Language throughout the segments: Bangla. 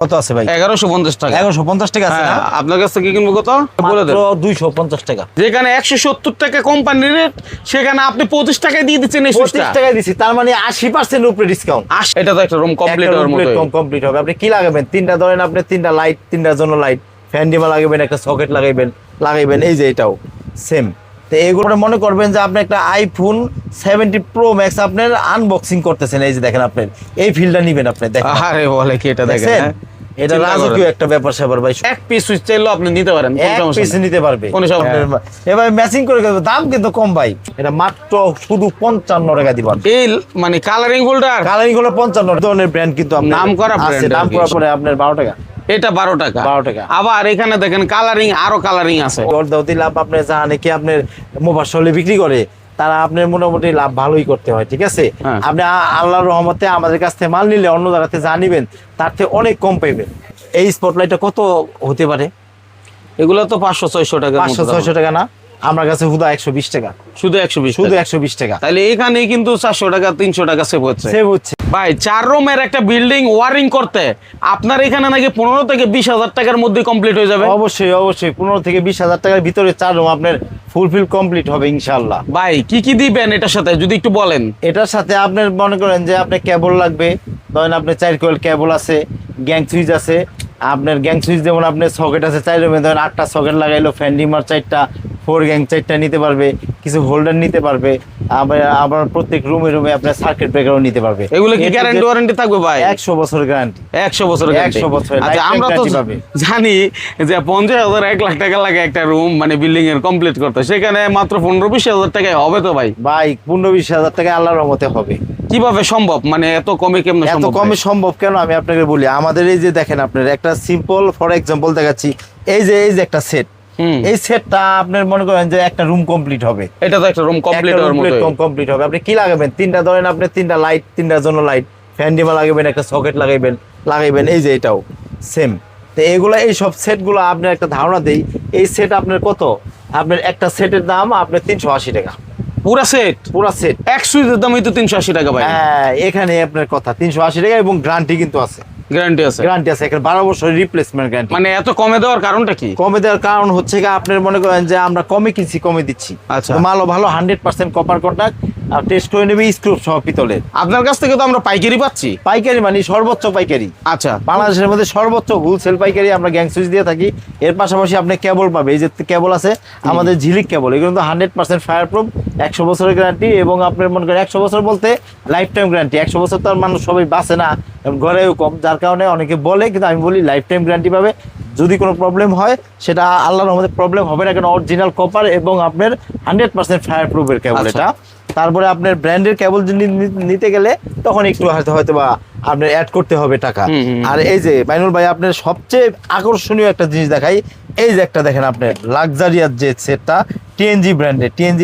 কত আছে ভাই? 1150 টাকা। 1150 টাকা আছে না? আপনার কাছ থেকে কিনবো কত বলে দেন। মাত্র 250 টাকা। যেখানে 170 টাকা কোম্পানির রেট, সেখানে আপনি 25 টাকায় দিয়ে দিচ্ছেন। 25 টাকায় দিছি, তার মানে 80% উপরে ডিসকাউন্ট। এটা তো একটা রুম কমপ্লিট হওয়ার মতো। কমপ্লিট হবে। আপনি কি লাগাবেন? তিনটা ধরেন, আপনি তিনটা লাইট, তিনটার জন্য লাইট, ফ্যান ডিমা লাগাবেন, একটা সকেট লাগাইবেন এই যে এটাও সেম। তো এগুলো মনে করবেন যে আপনি একটা আইফোন 70 প্রো ম্যাক্স আপনার আনবক্সিং করতেছেন। এই যে দেখেন, আপনার এই ফিলটা নিবেন আপনি, দেখেন। আরে বলে কি এটা দেখেন, এটা রাজকীয় একটা ব্যাপার স্যাপার ভাই। এক পিস সুইচ চাইলেও আপনি নিতে পারেন, এক পিস নিতে পারবে, কোনো সমস্যা নেই। এবার ম্যাচিং করে দেব। দাম কিন্তু কম ভাই, এটা মাত্র শুধু 55 টাকা দিবেন। এই মানে কালারিং হোল্ডার, কালারিং হলো 55 ধরনের ব্র্যান্ড, কিন্তু আপনার নাম করা আছে। ব্র্যান্ড, নাম করা পরে আপনার 12 টাকা। এটা 12 টাকা। 12 টাকা। আবার এখানে দেখেন কালারিং, আরো কালারিং আছে। অর্ধতি লাভ আপনার জানে কি, আপনার মোবাইলে বিক্রি করে, তারা আপনার মোটামুটি লাভ ভালোই করতে হয়, ঠিক আছে। আপনি আল্লাহর রহমতে আমাদের কাছ থেকে মাল নিলে অন্য জায়গাতে যা নিবেন তার থেকে অনেক কম পাইবেন। এই স্পটলাইটটা কত হতে পারে? এগুলো তো 500-600 টাকা। 500-600 টাকা না, আমার কাছে হুদা 120 টাকা। শুধু 120, শুধু 120 টাকা। তাহলে এখানে কিন্তু 400 টাকা 300 টাকা সেভ হচ্ছে। সেভ হচ্ছে ভাই। 4 রুমের একটা বিল্ডিং ওয়ারিং করতে আপনার এখানে নাকি 15 থেকে 20,000 টাকার মধ্যে কমপ্লিট হয়ে যাবে। অবশ্যই অবশ্যই 15 থেকে 20,000 টাকার ভিতরে 4 রুম আপনার ফুলফিল কমপ্লিট হবে ইনশাআল্লাহ। ভাই কি কি দিবেন এটার সাথে যদি একটু বলেন। এটার সাথে আপনার মনে করেন যে আপনার কেবল লাগবে, ধরেন আপনার 4 কয়েল কেবল আছে, গ্যাং সুইচ আছে। আপনার গ্যাং সুইচ যেমন আপনার সকেট আছে 4 রুমে, ধরেন 8টা সকেট লাগাইলো, ফ্যান ডিমার 4টা, 4 গ্যাং 4টা নিতে পারবে, কিছু হোল্ডার নিতে পারবে। আবার প্রত্যেক রুমে আপনার সার্কিট ব্রেকারও নিতে পারবে। এগুলো কি গ্যারান্টি ওয়ারেন্টি থাকবে ভাই? 100 বছর গ্যারান্টি। 100 বছর গ্যারান্টি। 100 বছর। আচ্ছা, আমরা তো জানি যে 50,000 1 লাখ টাকা লাগে একটা রুম মানে বিল্ডিং এর কমপ্লিট করতে, সেখানে মাত্র 15-20,000 টাকায় হবে তো ভাই? ভাই 15-20,000 টাকা আল্লাহর রহমতে হবে। কিভাবে সম্ভব, মানে এত কমে কেমনে সম্ভব? এত কমে সম্ভব কেন আমি আপনাকে বলি। আমাদের এই যে দেখেন, আপনার একটা সিম্পল ফর এক্সাম্পল দেখাচ্ছি। এই যে একটা সেট, এই সেটটা আপনার মনে করেন যে একটা রুম কমপ্লিট হবে। এটা তো একটা রুম কমপ্লিট হওয়ার মতো। কমপ্লিট হবে। আপনি কি লাগাবেন? তিনটা ধরেন, আপনি তিনটা লাইট, তিনটার জন্য লাইট, ফ্যান ডিমা লাগাবেন, একটা সকেট লাগাইবেন এই যে এটাও সেম। তো এগুলো এই সব সেটগুলো আপনার একটা ধারণা দেই। এই সেট আপনার কত? আপনার একটা সেটের দাম আপনার 380 টাকা। পুরা সেট? পুরা সেট এক সুইচের দামই তো 380 টাকা ভাই। হ্যাঁ, এখানে আপনার কথা 380 টাকা, এবং গ্যারান্টি কিন্তু আছে। গ্যারান্টি আছে? গ্যারান্টি আছে, এখানে 12 বছরের রিপ্লেসমেন্ট গ্যারান্টি। মানে এত কমে দেওয়ার কারণটা কি? কমে দেওয়ার কারণ হচ্ছে কি, আপনার মনে করেন যে আমরা কমে কিনছি, কমে দিচ্ছি। আচ্ছা। মালও ভালো, 100% কপার কন্টাক্ট, আর টেস্ট করে নেবে স্ক্রু সহ পিতলের। আপনার কাছ থেকে তো আমরা পাইকারি পাচ্ছি। পাইকারি মানে সর্বোচ্চ পাইকারি। আচ্ছা। বাংলাদেশের মধ্যে সর্বোচ্চ হোলসেল পাইকারি আমরা গ্যাং সুইচ দিয়ে থাকি। এর পাশাপাশি আপনি কেবল পাবে, এই যে কেবল আছে আমাদের ঝিলিক কেবল, এগুলো তো 100% ফায়ার প্রুফ, 100 বছরের গ্যারান্টি। এবং আপনার মনে করেন 100 বছর বলতে লাইফ টাইম গ্যারান্টি। 100 বছর তো আর মানুষ সবাই বাঁচে না, ঘরেও কম, যার কারণে অনেকে বলে, কিন্তু আমি বলি লাইফ টাইম গ্যারান্টি পাবে। যদি কোনো প্রবলেম হয় সেটা আল্লাহর রহমতে প্রবলেম হবে না, কারণ অরিজিনাল কপার এবং আপনার 100% ফায়ার প্রুফের কেবল এটা। তারপরে আপনার ব্র্যান্ডের কেবল নিতে গেলে তখন একটু হয়তো বা আপনার অ্যাড করতে হবে টাকা। আর এই যে মাইনুল ভাই, আপনার সবচেয়ে আকর্ষণীয় একটা জিনিস দেখাই। এই যে একটা দেখেন, আপনার লাক্সারিয়াস যে সেটটা, টিএনজি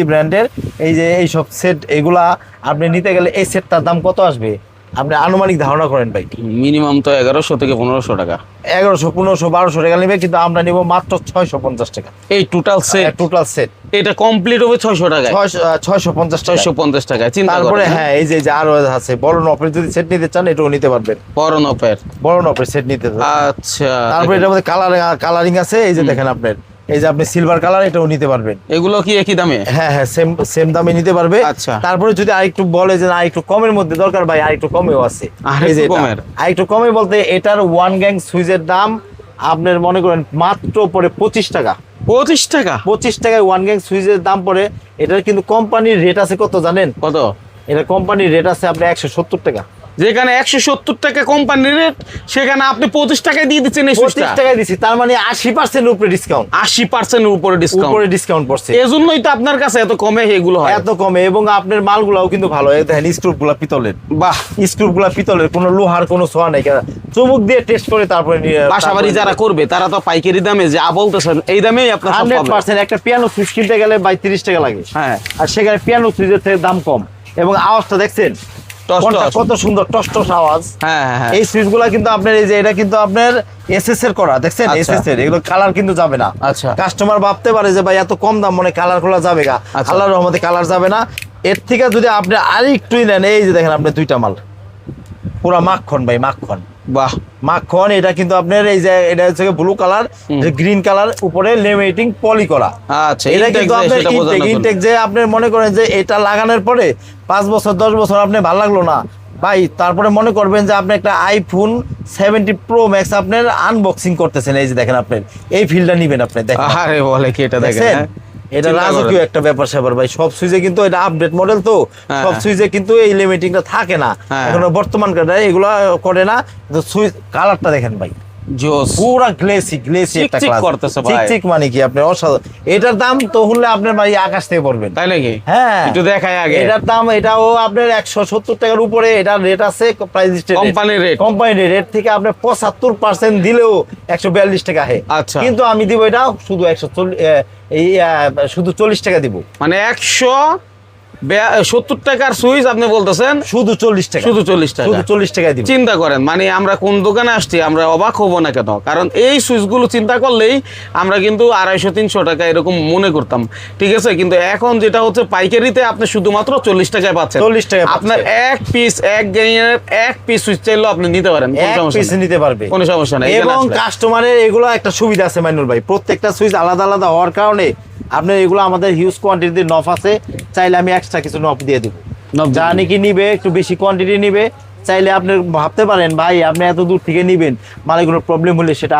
ব্র্যান্ডের এই যে এই সব সেট, এগুলা আপনি নিতে গেলে এই সেটটার দাম কত আসবে আপনি আনুমানিক ধারণা করেন ভাই? মিনিমাম তো 1100 থেকে 1500 টাকা। 1100, 1500, 1200 টাকা নেবে, কিন্তু আমরা নিব মাত্র 650 টাকা। এই টোটাল সেট এটা কমপ্লিট হবে 600 টাকায়। 650 টাকা। 650 টাকায় চিন্তা করেন। তারপরে হ্যাঁ, এই যে আরো আছে বড় নপের, যদি সেট নিতে চান এটাও নিতে পারবেন। বড় নপের সেট নিতে চান। আচ্ছা। তারপরে এটার মধ্যে কালারিং আছে, এই যে দেখেন আপনার, এই যে আপনি সিলভার কালার, এটাও নিতে পারবেন। এগুলো কি একই দামে? হ্যাঁ, সেম দামে নিতে পারবে। আচ্ছা। তারপরে যদি আরেকটু বলে যে না আরেকটু কমের মধ্যে দরকার ভাই, আরেকটু কমেও আছে। আরেকটু কমে বলতে এটার 1 গ্যাং সুইচের দাম আপনার মনে করেন মাত্র পড়ে 25 টাকা। 25 টাকা? 25 টাকায় 1 গ্যাং সুইচের দাম পড়ে। এটার কিন্তু কোম্পানির রেট আছে কত জানেন? কত? এটা কোম্পানির রেট আছে আপনার 170 টাকা। যেখানে 170 টাকা কোম্পানির রেট, সেখানে আপনি 25 টাকায় দিয়ে দিচ্ছেন। 25 টাকায় দিছি, তার মানে 80% উপরে ডিসকাউন্ট। 80% উপরে ডিসকাউন্ট পড়ছে। এজন্যই তো আপনার কাছে এত কমে এগুলো হয়। এত কমে, এবং আপনার মালগুলাও কিন্তু ভালো। দেখেন স্ক্রুগুলা পিতলের। বাহ, স্ক্রুগুলা পিতলের, কোনো লোহার কোনো ছোঁয়া নাই। চুমুক দিয়ে টেস্ট করে তারপরে বাসাবাড়ি যারা করবে তারা তো পাইকারি দামে যা বলতেছেন এই দামেই আপনার 100%। একটা পিয়ানো সুইচ কিনতে গেলে 30 টাকা লাগে। হ্যাঁ, আর সেখানে পিয়ানো সুইচের থেকে দাম কম, এবং আওয়াজটা দেখছেন কত সুন্দর টস আওয়াজ। হ্যাঁ, এই সুইচগুলা কিন্তু আপনার, এই যে এটা কিন্তু আপনার এসএস এর করা, দেখছেন এসএস এর, এগুলো কালার কিন্তু যাবে না। আচ্ছা। কাস্টমার ভাবতে পারে যে ভাই এত কম দাম মনে কালার খোলা যাবে গা, আল্লাহর রহমতে কালার যাবে না। এর থেকে যদি আপনি আরেকটুই নেন, এই যে দেখেন আপনি দুইটা মাল পুরা মাখন ভাই, মাখন। বাহ, মাখন। এটা কিন্তু আপনার এই যে এটা হচ্ছে ব্লু কালার, গ্রিন কালার, উপরে লেমিনেটিং পলি করা। আচ্ছা, এটা intake কিন্তু যে আপনার সেটা বোঝানোর জন্য। ইনটেক যে আপনি মনে করেন যে এটা লাগানোর পরে 5 বছর 10 বছর আপনি ভালো লাগলো না ভাই, তারপরে মনে করবেন যে আপনি একটা আইফোন 70 প্রো ম্যাক্স আপনার আনবক্সিং করতেছেন, এই যে দেখেন আপনার এই ফিলটা নিবেন আপনি দেখেন। আরে বলে কি এটা দেখেন, দেখছেন? হ্যাঁ? এটা চিন্তা রাজকীয় করেন। একটা ব্যাপার স্যাপার ভাই। সব সুইচে কিন্তু এটা আপডেট মডেল তো, হ্যাঁ, সব হ্যাঁ। সুইচে কিন্তু এই লিমিটিংটা থাকে না। হ্যাঁ। এখন বর্তমান এগুলো করে না। সুইচ কালারটা দেখেন ভাই, জোস। পুরা গ্লেসি একটা চিকচিক ক্লাস করতেছে ভাই। চিকচিক মানে কি আপনি অসাধারণ। এটার দাম তো হলে আপনার ভাই আকাশ থেকে পড়বেন। তাই নাকি? হ্যাঁ, একটু দেখাই আগে। এটার দাম এটাও আপনার 170 টাকার উপরে এটা রেট আছে, price company rate. Company rate থেকে আপনি 75% দিলেও 142 টাকা হয়। আচ্ছা। কিন্তু আমি দিব এটা শুধু 140 শুধু 40 টাকা দিব, মানে 170 টাকার সুইচ আপনি বলতেছেন, শুধু 40 টাকা, শুধু 40 টাকা। শুধু 40 টাকা দিব। চিন্তা করেন, মানে আমরা কোন দোকানে আসছি আমরা অবাক হব না কেন? কারণ এই সুইচগুলো চিন্তা করলেই আমরা কিন্তু 250-300 টাকা এরকম মনে করতাম, ঠিক আছে? কিন্তু এখন যেটা হচ্ছে পাইকারিতে আপনি শুধুমাত্র 40 টাকায় পাচ্ছেন। 40 টাকায় আপনার এক পিস এক পিস সুইচ চাইলেও আপনি নিতে পারেন, কোনো এক সমস্যা পিস নেই। নিতে পারবে, কোনো সমস্যা নেই। এখানে এবং আসলে। কাস্টমারের এগুলো একটা সুবিধা আছে মাইনুল ভাই, প্রত্যেকটা সুইচ আলাদা আলাদা হওয়ার কারণে আপনার এগুলো আমাদের হিউজ কোয়ান্টিটিতে নফ আছে, চাইলে আমি এক্সট্রা কিছু নফ দিয়ে দিব। নফ যা দিবেন। নাকি নিবে একটু বেশি কোয়ান্টিটি নিবে, চাইলে আপনি ভাবতে পারেন ভাই আপনি এত দূর থেকে নিবেন, মালে কোনো প্রবলেম হলে সেটা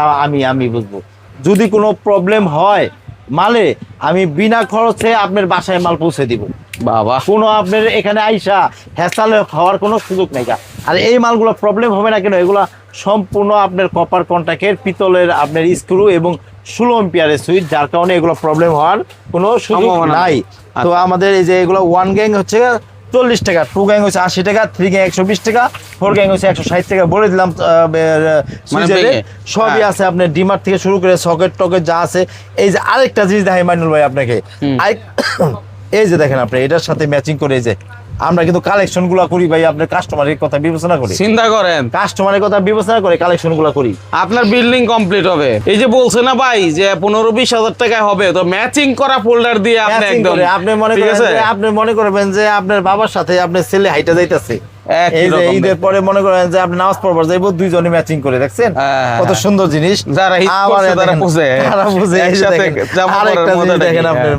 আমি বুঝবো। যদি কোনো প্রবলেম হয় মালে, আমি বিনা খরচে আপনার বাসায় মাল পৌঁছে দিব। বাবা, কোনো আপনার এখানে আইসা হ্যাসাল হওয়ার কোনো সুযোগ নেই। আর এই মালগুলো প্রবলেম হবে না কেন, এগুলো সম্পূর্ণ আপনার কপার কন্টাক্টের পিতলের আপনার স্ক্রু এবং 16 এম্পিয়ারের সুইচ, যার কারণে এগুলো প্রবলেম হওয়ার কোনো সুযোগ সম্ভাবনা নাই। নেই। তো আমাদের এই যে এগুলো 1 গ্যাং হচ্ছে 40 টাকা, 2 গ্যাং হচ্ছে 80 টাকা, 3 গ্যাং 120 টাকা, 4 গ্যাং হচ্ছে 160 টাকা বলে দিলাম। সুইচের ভেঙে। সবই হ্যাঁ। আছে আপনার ডিমার থেকে শুরু করে সকেট টকেট যা আছে। এই যে আরেকটা জিনিস দেখাই মাইনুল ভাই আপনাকে, এই যে দেখেন আপনি এটার সাথে ম্যাচিং করে এই যে আমরা কিন্তু কালেকশন গুলা করি ভাই, আপনার কাস্টমারের কথা বিবেচনা করি, চিন্তা করেন কাস্টমারের কথা বিবেচনা করে কালেকশন গুলা করি। আপনার বিল্ডিং কমপ্লিট হবে, এই যে বলছে না ভাই যে 15-20 হাজার টাকায় হবে, তো ম্যাচিং করা ফোল্ডার দিয়ে আপনি Matching একদম করে আপনি মনে ঠিক করেন আছে? যে আপনি মনে করবেন যে আপনার বাবার সাথে আপনার ছেলে হাইটা যাইতাছে, একই এই যে রকম ঈদের পরে মনে করেন যে আপনি নামাজ পড়বার যাইবো, দুইজনে ম্যাচিং করে, দেখছেন হ্যাঁ, কত হ্যাঁ। সুন্দর জিনিস। যারা ঈদ আবার করছে তারা দেখেন, বুঝে। তারা বুঝে। এই যে একসাথে দেখেন, জামা পরার আরেকটা জিনিস মজাটা দেখেন কি, আপনার,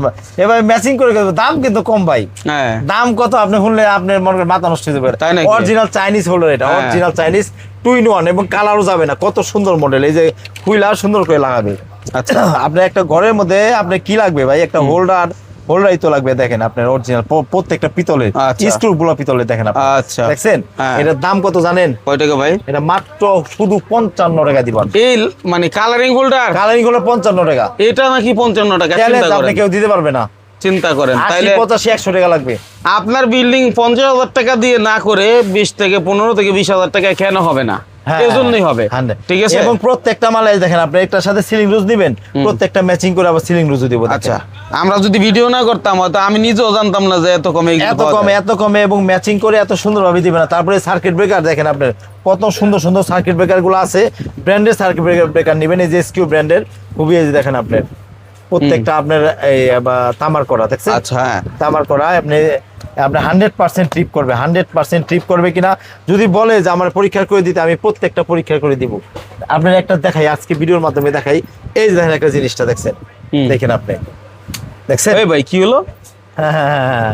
এবার ম্যাচিং করে দাম কিন্তু কম ভাই। হ্যাঁ। দাম কত আপনি শুনলে আপনার মনে করেন মাথা নষ্ট হয়ে যাবে। তাই নাকি? অরিজিনাল চাইনিজ হোল্ডার, এটা হ্যাঁ। অরিজিনাল চাইনিজ 2-in-1 এবং কালারও যাবে না, কত সুন্দর মডেল। এই যে খুইলা সুন্দর করে লাগাবে। আচ্ছা। আপনার একটা ঘরের মধ্যে আপনার কি লাগবে ভাই, একটা হোল্ডারই তো লাগবে। দেখেন আপনার অরিজিনাল প্রত্যেকটা পিতলের, আচ্ছা। স্ক্রু গুলো পিতলের, দেখেন আপনি। আচ্ছা। দেখছেন হ্যাঁ। এটার দাম কত জানেন? কয় টাকা ভাই? এটা মাত্র শুধু 55 টাকা দিবেন। এই মানে কালারিং হোল্ডার কালারিং হলো 55 টাকা। এটা নাকি 55 টাকা? চ্যালেঞ্জ চিন্তা আপনি করেন, কেউ দিতে পারবে না। চিন্তা করেন 80, তাইলে 85, 100 টাকা লাগবে। আপনার বিল্ডিং 50,000 টাকা দিয়ে না করে 15,000-20,000 টাকা কেন হবে না? হ্যাঁ, এই জন্যই হবে, 100 ঠিক আছে? এবং প্রত্যেকটা মালে দেখেন আপনি একটার সাথে সিলিং রুজ দিবেন, প্রত্যেকটা ম্যাচিং করে আবার সিলিং রুজও দিব। আচ্ছা, আমরা যদি ভিডিও না করতাম হয়তো আমি নিজেও জানতাম না যে এত কমে এগুলো পাওয়া যায়। এত কমে এবং ম্যাচিং করে এত সুন্দরভাবে দিবেন না। তারপরে সার্কিট ব্রেকার দেখেন আপনার কত সুন্দর সুন্দর সার্কিট ব্রেকার গুলো আছে, ব্র্যান্ডের সার্কিট ব্রেকার নেবেন, এই যে এসকিউ ব্র্যান্ডের, খুবই এই যে দেখেন আপনার প্রত্যেকটা আপনার এই তামার করা, দেখছেন? আচ্ছা, হ্যাঁ। তামার করা। আপনি 100% ট্রিপ করবে, 100% ট্রিপ করবে কিনা যদি বলে যে আমার পরীক্ষা করে দিতে, আমি প্রত্যেকটা পরীক্ষা করে দিব। আপনার একটা দেখাই, আজকে ভিডিওর মাধ্যমে দেখাই। এই যে দেখেন একটা জিনিসটা, দেখছেন? দেখেন আপনি, দেখছেন? এই ভাই কি হলো? হ্যাঁ,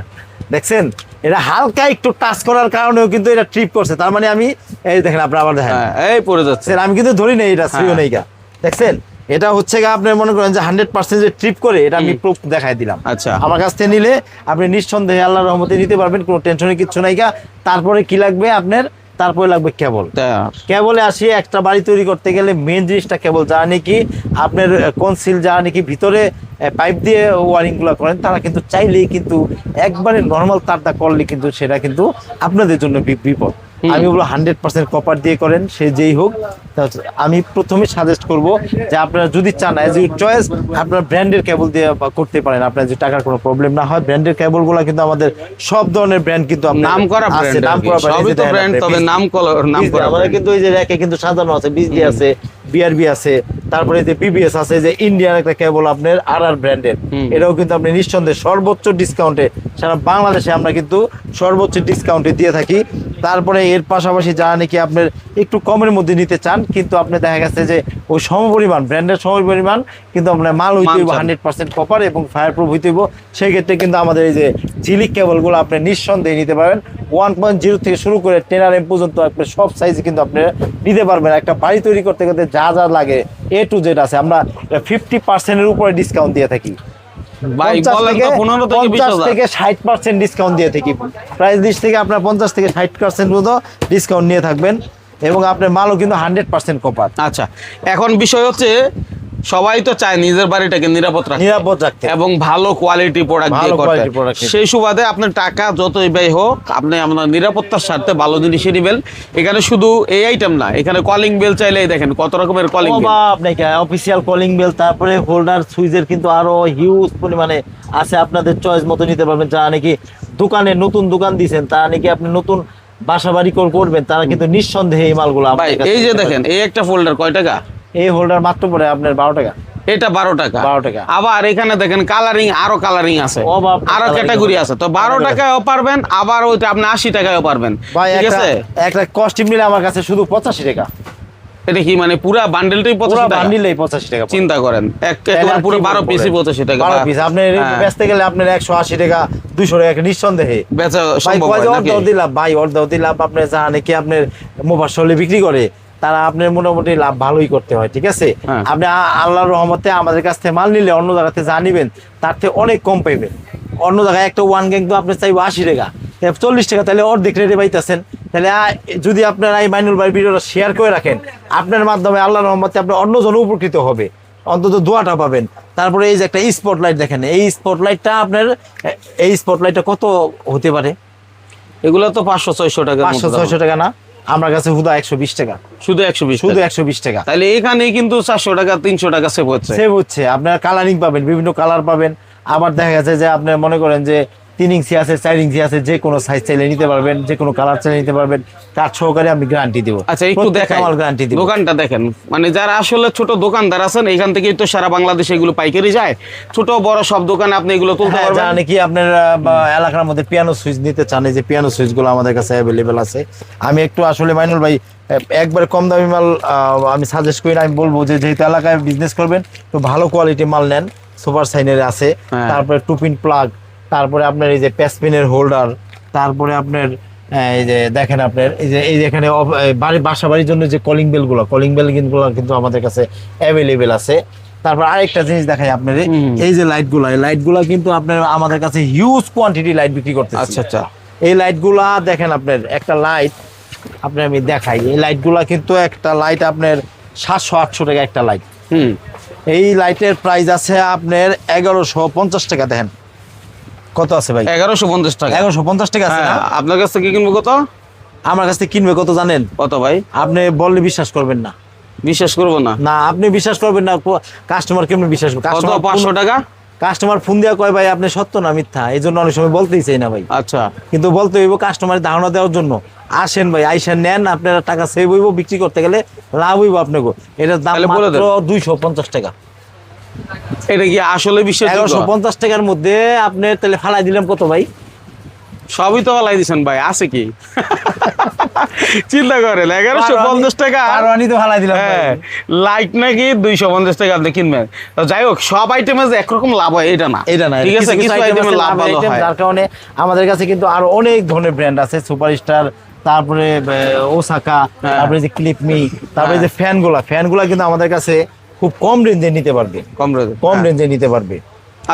দেখছেন? এটা হালকা একটু টাচ করার কারণেও কিন্তু এটা ট্রিপ করছে। তার মানে আমি এই দেখেন আপনি আবার দেখেন, হ্যাঁ, এই পড়ে যাচ্ছে। আমি কিন্তু ধরি নেই, এটা শ্রীও নেই গা, দেখছেন? এটা হচ্ছে গা আপনার মনে করেন যে 100% যে ট্রিপ করে, এটা আমি প্রুফ দেখাই দিলাম। আচ্ছা। আমার কাছ থেকে নিলে আপনি নিঃসন্দেহে আল্লাহর রহমতে নিতে পারবেন, কোনো টেনশনের কিচ্ছু নাই গা। তারপরে কি লাগবে আপনার? তারপরে লাগবে কেবল। কেবলে আসি, একটা বাড়ি তৈরি করতে গেলে মেন জিনিসটা কেবল, যারা নাকি আপনার কনসিল, যারা নাকি ভিতরে পাইপ দিয়ে ওয়ারিং গুলো করেন, তারা কিন্তু চাইলেই কিন্তু একবারে নর্মাল তারটা করলে কিন্তু সেটা কিন্তু আপনাদের জন্য বিপদ। আমি বলবো 100% কপার দিয়ে করেন, সে যেই হোক। আমি প্রথমে সাজেস্ট করব যে আপনারা যদি চান, এজ ইউর চয়েস, আপনারা ব্র্যান্ডের কেবল দিয়ে করতে পারেন, আপনার যে টাকার কোনো প্রবলেম না হয়। ব্র্যান্ডের কেবল গুলা কিন্তু আমাদের সব ধরনের ব্র্যান্ড কিন্তু নাম করা আছে, নাম করা ব্র্যান্ড, তবে নাম করা আমাদের কিন্তু এই যে র্যাকে কিন্তু সাজানো আছে, বিজলি আছে, বিআরবি আছে, তারপরে যে পিবিএস আছে, যে ইন্ডিয়ান একটা কেবল আপনার আর ব্র্যান্ডের, এটাও কিন্তু আপনি নিঃসন্দেহে সর্বোচ্চ ডিসকাউন্টে সারা বাংলাদেশে আমরা কিন্তু সর্বোচ্চ ডিসকাউন্টে দিয়ে থাকি। তারপরে এর পাশাপাশি যারা নাকি আপনার একটু কমের মধ্যে নিতে চান, কিন্তু আপনি দেখা গেছে যে ওই সমপরিমাণ ব্র্যান্ডের সমপরিমাণ কিন্তু আপনার মাল হইতে হইব 100% কপার এবং ফায়ার প্রুফ হইতে হইব, সেই ক্ষেত্রে কিন্তু আমাদের এই যে ঝিলিক কেবলগুলো আপনি নিঃসন্দেহে নিতে পারবেন। 1.0 থেকে শুরু করে 10RM পর্যন্ত আপনি সব সাইজে কিন্তু আপনি নিতে পারবেন। একটা বাড়ি তৈরি করতে করতে যা যা লাগে A to Z আছে, আমরা 50%-এর উপরে ডিসকাউন্ট দিয়ে থাকি। ভাই বলেন তো 15 থেকে 20,000 থেকে 60% ডিসকাউন্ট দিয়ে থাকি। প্রাইস লিস্ট থেকে আপনার 50 থেকে 60% পর্যন্ত ডিসকাউন্ট নিয়ে থাকবেন এবং আপনার মালও কিন্তু 100% কপার। আচ্ছা, এখন বিষয় হচ্ছে সবাই তো চায় নিজের বাড়িটাকে নিরাপদ রাখতে এবং ভালো কোয়ালিটি প্রোডাক্ট দিয়ে করতে। সেই সুবাদে আপনার টাকা যতই ব্যয় হোক, আপনি আপনার নিরাপত্তার স্বার্থে ভালো জিনিসই নেবেন। এখানে শুধু এই আইটেম না, এখানে কলিং বেল চাইলেই দেখেন কত রকমের কলিং বেল, আপনাকে অফিসিয়াল কলিং বেল, তারপরে হোল্ডার সুইচের কিন্তু আরো হিউজ পরিমাণে আছে, আপনাদের চয়েস মতো নিতে পারবেন। যারা নাকি দোকানে নতুন দোকান দিয়েছেন, তারা নাকি আপনি নতুন বাসা বাড়ি করবেন, তারা কিন্তু নিঃসন্দেহে এই মালগুলো। ভাই এই যে দেখেন, এই একটা ফোল্ডার কয় টাকা? এই হোল্ডার মাত্র পড়ে আপনার 12 টাকা। এটা 12 টাকা। 12 টাকা। আবার এখানে দেখেন কালারিং, আরো কালারিং আছে, আরো ক্যাটাগরি আছে। তো 12 টাকায়ও পারবেন, আবার ওইটা আপনি 80 টাকায়ও পারবেন। ঠিক আছে, একটা কস্টিউম নিলে আমার কাছে শুধু 85 টাকা। এটা কি মানে পুরো বান্ডেলটাই 85 টাকা? বান্ডেলই 85 টাকা। চিন্তা করেন, একেবারে পুরো 12 পিসই 85 টাকা। 12 পিস আপনি বেচতে গেলে আপনার 180 টাকা 200 টাকা নিঃসন্দেহে বেচা সম্ভব হয় নাকি? অর্ধ দিলাম আপনি জানেন নাকি আপনার মোবাইলে বিক্রি করে, তারা আপনার মোটামুটি লাভ ভালোই করতে হয়। ঠিক আছে, আপনি আল্লাহর রহমতে আমাদের কাছ থেকে মাল নিলে অন্য জায়গাতে যা নিবেন তার থেকে অনেক কম পাইবেন। অন্য জায়গায় একটা ওয়ান গ্যাং তো আপনি চাইবো 80 টাকা, 40 টাকা, তাহলে অর্ধেক রেটে পাইতেছেন। তাহলে যদি আপনারা এই মাইনুল ভাই ভিডিওটা শেয়ার করে রাখেন, আপনার মাধ্যমে আল্লাহর রহমতে আপনার অন্যজন উপকৃত হবে, অন্তত দোয়াটা পাবেন। তারপরে এই যে একটা স্পটলাইট দেখেন, এই স্পটলাইটটা আপনার, এই স্পটলাইটটা কত হতে পারে? এগুলো তো 500-600 টাকা। 500-600 টাকা না, আমার কাছে হুদা 120 টাকা। শুধু 120 টাকা। তাহলে এখানে কিন্তু 400 টাকা 300 টাকা সেভ হচ্ছে। আপনার কালারিং পাবেন, বিভিন্ন কালার পাবেন। আবার দেখা গেছে যে আপনার মনে করেন যে 3 ইঞ্চি আছে, 4 ইঞ্চি আছে, যে কোনো সাইজ চাইলে নিতে পারবেন, যে কোনো কালার চাইলে নিতে পারবেন। কাঠ সহকারে আমি গ্যারান্টি দেবো। আচ্ছা, একটু দেখাই, আমার গ্যারান্টি দেব। দোকানটা দেখেন, মানে যারা আসলে ছোট দোকানদার আছেন, এখান থেকেই তো সারা বাংলাদেশে এগুলো পাইকারি যায়। ছোট বড় সব দোকানে আপনি এগুলো তুলতে পারবেন। জানেন কি আপনার এলাকার মধ্যে পিয়ানো সুইচ নিতে চান, এই যে পিয়ানো সুইচগুলো আমাদের কাছে অ্যাভেলেবেল আছে। আমি একটু আসলে মাইনুল ভাই একবার কম দামি মাল আমি সাজেস্ট করি না, আমি বলবো যে যেহেতু এলাকায় বিজনেস করবেন তো ভালো কোয়ালিটি মাল নেন। সুপার সাইনের আছে, তারপরে টুপিন প্লাগ, তারপরে আপনার এই যে প্যাসপিনের হোল্ডার, তারপরে আপনার এই যে দেখেন আপনার এই যে এখানে বাসা বাড়ির জন্য যে কলিং বেলগুলো কিন্তু আমাদের কাছে অ্যাভেলেবেল আছে। তারপর আরেকটা জিনিস দেখাই আপনার, এই যে লাইটগুলা কিন্তু আপনার আমাদের কাছে হিউজ কোয়ান্টিটি লাইট বিক্রি করতেছে। আচ্ছা, এই লাইটগুলা দেখেন আপনার, একটা লাইট আপনার আমি দেখাই, এই লাইটগুলা কিন্তু একটা লাইট আপনার 700-800 টাকা একটা লাইট। এই লাইটের প্রাইস আছে আপনার 1150 টাকা। দেখেন কত আছে ভাই? 1150 টাকা। 1150 টাকা আছে না? আপনার কাছ থেকে কিনবো কত? আমার কাছ থেকে কিনবে কত জানেন? কত ভাই? আপনি বললে বিশ্বাস করবেন না। বিশ্বাস করবো না? না, আপনি বিশ্বাস করবেন না, কাস্টমার কেমন বিশ্বাস করবে? কত? 500 টাকা। কাস্টমার ফোন দিয়া কয় ভাই আপনি সত্য না মিথ্যা, এই জন্য অনেক সময় বলতেই চাই না ভাই। আচ্ছা, কিন্তু বলতে হইব কাস্টমারের ধারণা দেওয়ার জন্য। আসেন ভাই, আইসা নেন, আপনারা টাকা সেভ হইব, বিক্রি করতে গেলে লাভ হইব আপনাকে। এটার দাম মাত্র 250 টাকা। এটা কি আসলে বিশ্বাস? 1150 টাকার মধ্যে আপনি তাহলে ফালাই দিলাম কত ভাই? সবই তো ফালাই দিছেন ভাই, আছে কি? চিন্তা করেন, 1150 টাকা তো ফালাই দিলাম। লাইট নাকি 250 টাকা আপনি কিনবেন। তো যাই হোক, সব আইটেমে যে একরকম লাভ হয় এটা না। ঠিক আছে, কিছু আইটেমে লাভ ভালো হয়, যার কারণে আমাদের কাছে কিন্তু আরো অনেক ধরনের ব্র্যান্ড আছে। সুপারস্টার, তারপরে ওসাকা, তারপরে যে ক্লিপমি, তারপরে যে ফ্যানগুলা কিন্তু আমাদের কাছে খুব কম রেঞ্জে নিতে পারবে। কম রেঞ্জে নিতে পারবে।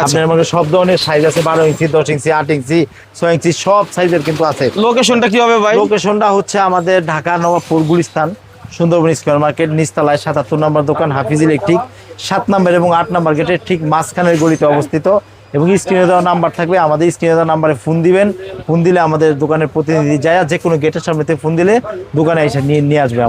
আপনার মানে সব ধরনের সাইজ আছে, 12 ইঞ্চি, 10 ইঞ্চি, 8 ইঞ্চি, 6 ইঞ্চি, সব সাইজের কিন্তু আছে। লোকেশনটা কি হবে ভাই? লোকেশনটা হচ্ছে আমাদের ঢাকা নবাবপুর গুলিস্তান সুন্দরবন স্কয়ার মার্কেট নিচতলায় 77 নম্বর দোকান হাফিজ ইলেকট্রিক, 7 নম্বর এবং 8 নম্বর গেটের ঠিক মাঝখানের গলিতে অবস্থিত। এবং স্ক্রিনে দেওয়া নাম্বার থাকবে, আমাদের স্ক্রিনে দেওয়া নাম্বারে ফোন দিবেন। ফোন দিলে আমাদের দোকানের প্রতিনিধি যায়, যে কোনো গেটের সামনে থেকে ফোন দিলে দোকানে এসে নিয়ে আসবে।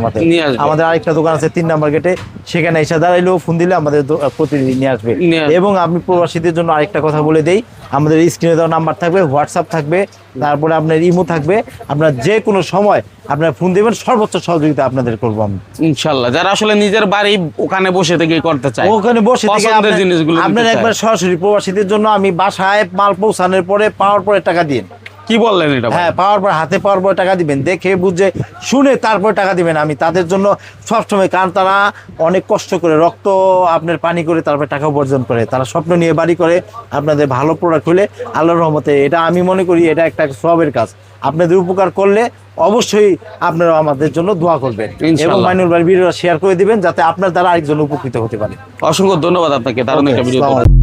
আমাদের আরেকটা দোকান আছে 3 নম্বর গেটে, সেখানে এসে দাঁড়াইলেও ফোন দিলে আমাদের প্রতিনিধি নিয়ে আসবে। এবং আমি প্রবাসীদের জন্য আরেকটা কথা বলে দেই, আমাদের স্ক্রিনে দেওয়া নাম্বার থাকবে, হোয়াটসঅ্যাপ থাকবে, তারপরে আপনার ইমো থাকবে, আপনার যে কোনো সময় আপনার ফোন দিবেন, সর্বোচ্চ সহযোগিতা আপনাদের করবো আমি। ইনশাল্লাহ, যারা আসলে নিজের বাড়ি ওখানে বসে থেকে করতে চায়, ওখানে বসে থেকে পছন্দের জিনিসগুলো নিতে আপনার চায়। একবার সরাসরি প্রবাসীদের জন্য আমি বাসায় মাল পৌঁছানোর পরে পাওয়ার পরে টাকা দিন। কি বললেন এটা ভাই? হ্যাঁ, পাওয়ার পর হাতে পাওয়ার পর টাকা দিবেন, দেখে বুঝে শুনে তারপর টাকা দিবেন। আমি তাদের জন্য সবসময়, কারণ তারা অনেক কষ্ট করে রক্ত আপনার পানি করে তারপর টাকা উপার্জন করে, তারা স্বপ্ন নিয়ে বাড়ি করে। আপনাদের ভালো প্রোডাক্ট হলে আল্লাহর রহমতে এটা আমি মনে করি এটা একটা সওয়াবের কাজ। আপনাদের উপকার করলে অবশ্যই আপনারা আমাদের জন্য দোয়া করবেন এবং ইনশাআল্লাহ। মাইনুল ভাই ভিডিওটা শেয়ার করে দিবেন যাতে আপনার দ্বারা আরেকজন উপকৃত হতে পারে। অসংখ্য ধন্যবাদ আপনাকে, দারুণ Okay, একটা ভিডিও। আসসালামু আলাইকুম।